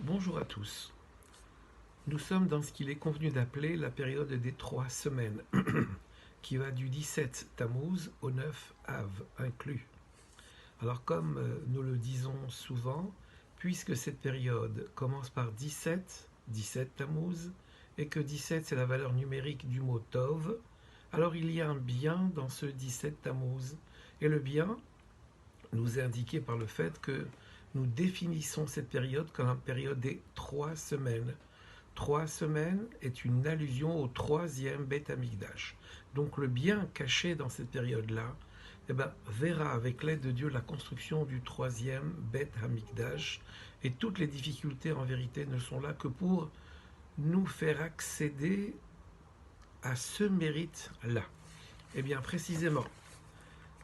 Bonjour à tous. Nous sommes dans ce qu'il est convenu d'appeler la période des 3 semaines, qui va du 17 Tammuz au 9 Av inclus. Alors comme nous le disons souvent, puisque cette période commence par 17 Tammuz, et que 17 c'est la valeur numérique du mot Tov, alors il y a un bien dans ce 17 Tammuz. Et le bien nous est indiqué par le fait que nous définissons cette période comme la période des 3 semaines. 3 semaines est une allusion au troisième Beth Amikdash. Donc le bien caché dans cette période-là verra avec l'aide de Dieu la construction du troisième Beth Amikdash. Et toutes les difficultés en vérité ne sont là que pour nous faire accéder à ce mérite-là. Et bien précisément,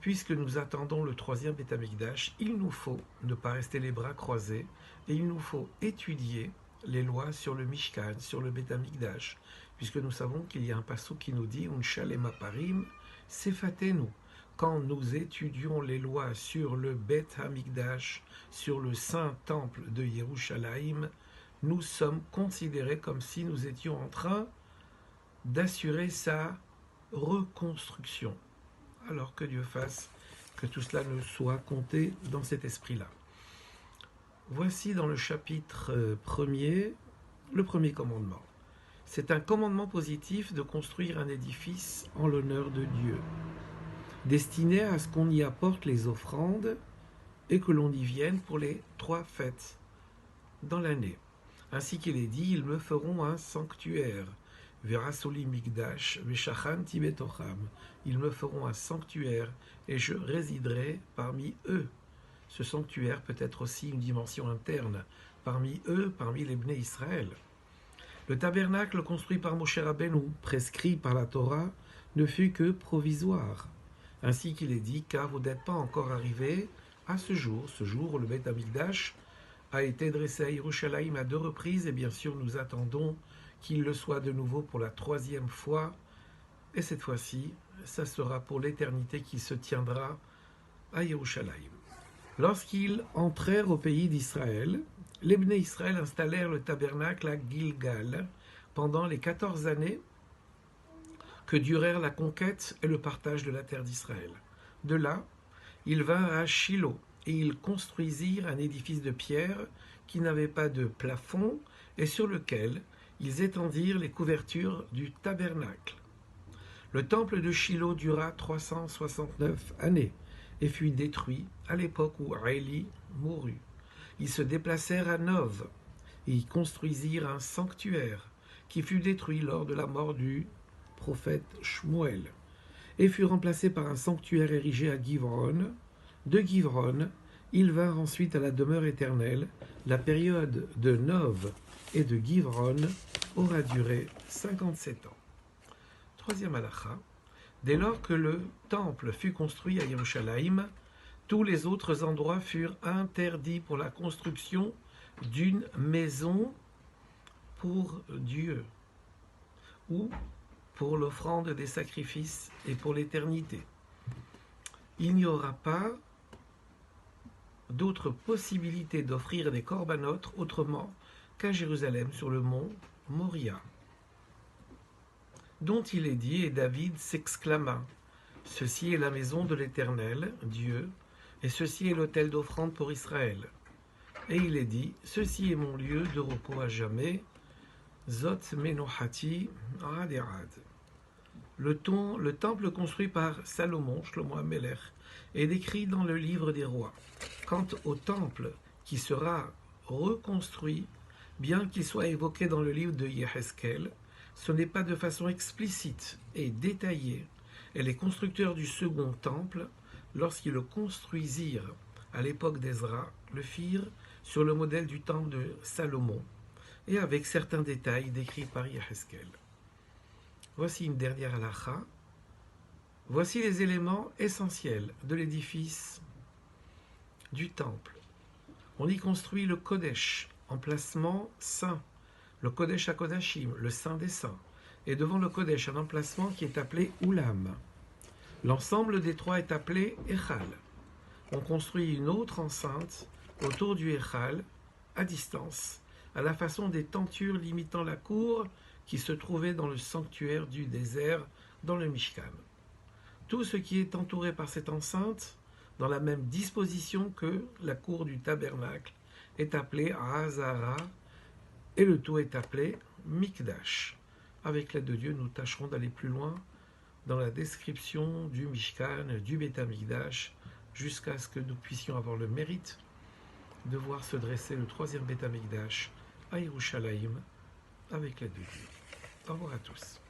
puisque nous attendons le troisième Beth Amikdash, il nous faut ne pas rester les bras croisés et il nous faut étudier les lois sur le Mishkan, sur le Beth Amikdash, puisque nous savons qu'il y a un passouk qui nous dit Unshalem Aparim, Sefatenu. Quand nous étudions les lois sur le Beth Amikdash, sur le saint temple de Yerushalayim, nous sommes considérés comme si nous étions en train d'assurer sa reconstruction. Alors que Dieu fasse que tout cela ne soit compté dans cet esprit-là. Voici dans le chapitre 1er, le premier commandement. C'est un commandement positif de construire un édifice en l'honneur de Dieu, destiné à ce qu'on y apporte les offrandes et que l'on y vienne pour les 3 fêtes dans l'année. Ainsi qu'il est dit, ils me feront un sanctuaire. Verasoli Migdash, Veshachanti Betocham. Ils me feront un sanctuaire et je résiderai parmi eux. Ce sanctuaire peut être aussi une dimension interne, parmi eux, parmi les Bnei Israël. Le tabernacle construit par Moshe Rabbeinu, prescrit par la Torah, ne fut que provisoire. Ainsi qu'il est dit, car vous n'êtes pas encore arrivés à ce jour où le Beth Amikdash a été dressé à Yerushalayim à 2 reprises, et bien sûr nous attendons qu'il le soit de nouveau pour la 3e fois, et cette fois-ci, ça sera pour l'éternité qui se tiendra à Yerushalayim. Lorsqu'ils entrèrent au pays d'Israël, les Bnei Israël installèrent le tabernacle à Gilgal pendant les 14 années que durèrent la conquête et le partage de la terre d'Israël. De là, ils vinrent à Shilo et ils construisirent un édifice de pierre qui n'avait pas de plafond et sur lequel ils étendirent les couvertures du tabernacle. Le temple de Shilo dura 369 années et fut détruit à l'époque où Élie mourut. Ils se déplacèrent à Nov et y construisirent un sanctuaire qui fut détruit lors de la mort du prophète Shmuel et fut remplacé par un sanctuaire érigé à Givron. De Givron, ils vinrent ensuite à la demeure éternelle. La période de Nov et de Givron aura duré 57 ans. 3e halakha. Dès lors que le temple fut construit à Yerushalayim, tous les autres endroits furent interdits pour la construction d'une maison pour Dieu ou pour l'offrande des sacrifices et pour l'éternité. Il n'y aura pas d'autre possibilité d'offrir des corbanotes autrement qu'à Jérusalem sur le mont Moria, dont il est dit, et David s'exclama, « Ceci est la maison de l'Éternel, Dieu, et ceci est l'autel d'offrande pour Israël. » Et il est dit, « Ceci est mon lieu de repos à jamais, Zot Menohati Aderad. » Le temple construit par Salomon, Shlomo HaMelech, est décrit dans le livre des rois. Quant au temple qui sera reconstruit, bien qu'il soit évoqué dans le livre de Yehezkel, ce n'est pas de façon explicite et détaillée. Et les constructeurs du second temple, lorsqu'ils le construisirent à l'époque d'Ezra, le firent sur le modèle du temple de Salomon, et avec certains détails décrits par Yehezkel. Voici une dernière halakha. Voici les éléments essentiels de l'édifice du temple. On y construit le Kodesh, emplacement saint, le Kodesh HaKodashim, le saint des saints, et devant le Kodesh, un emplacement qui est appelé Oulam. L'ensemble des 3 est appelé Echal. On construit une autre enceinte autour du Echal, à distance, à la façon des tentures limitant la cour qui se trouvait dans le sanctuaire du désert, dans le Mishkan. Tout ce qui est entouré par cette enceinte, dans la même disposition que la cour du tabernacle, est appelé Hazara, et le tout est appelé Mikdash. Avec l'aide de Dieu, nous tâcherons d'aller plus loin dans la description du Mishkan, du Beth Amikdash, jusqu'à ce que nous puissions avoir le mérite de voir se dresser le troisième Beth Amikdash à Yerushalayim avec l'aide de Dieu. Au revoir à tous.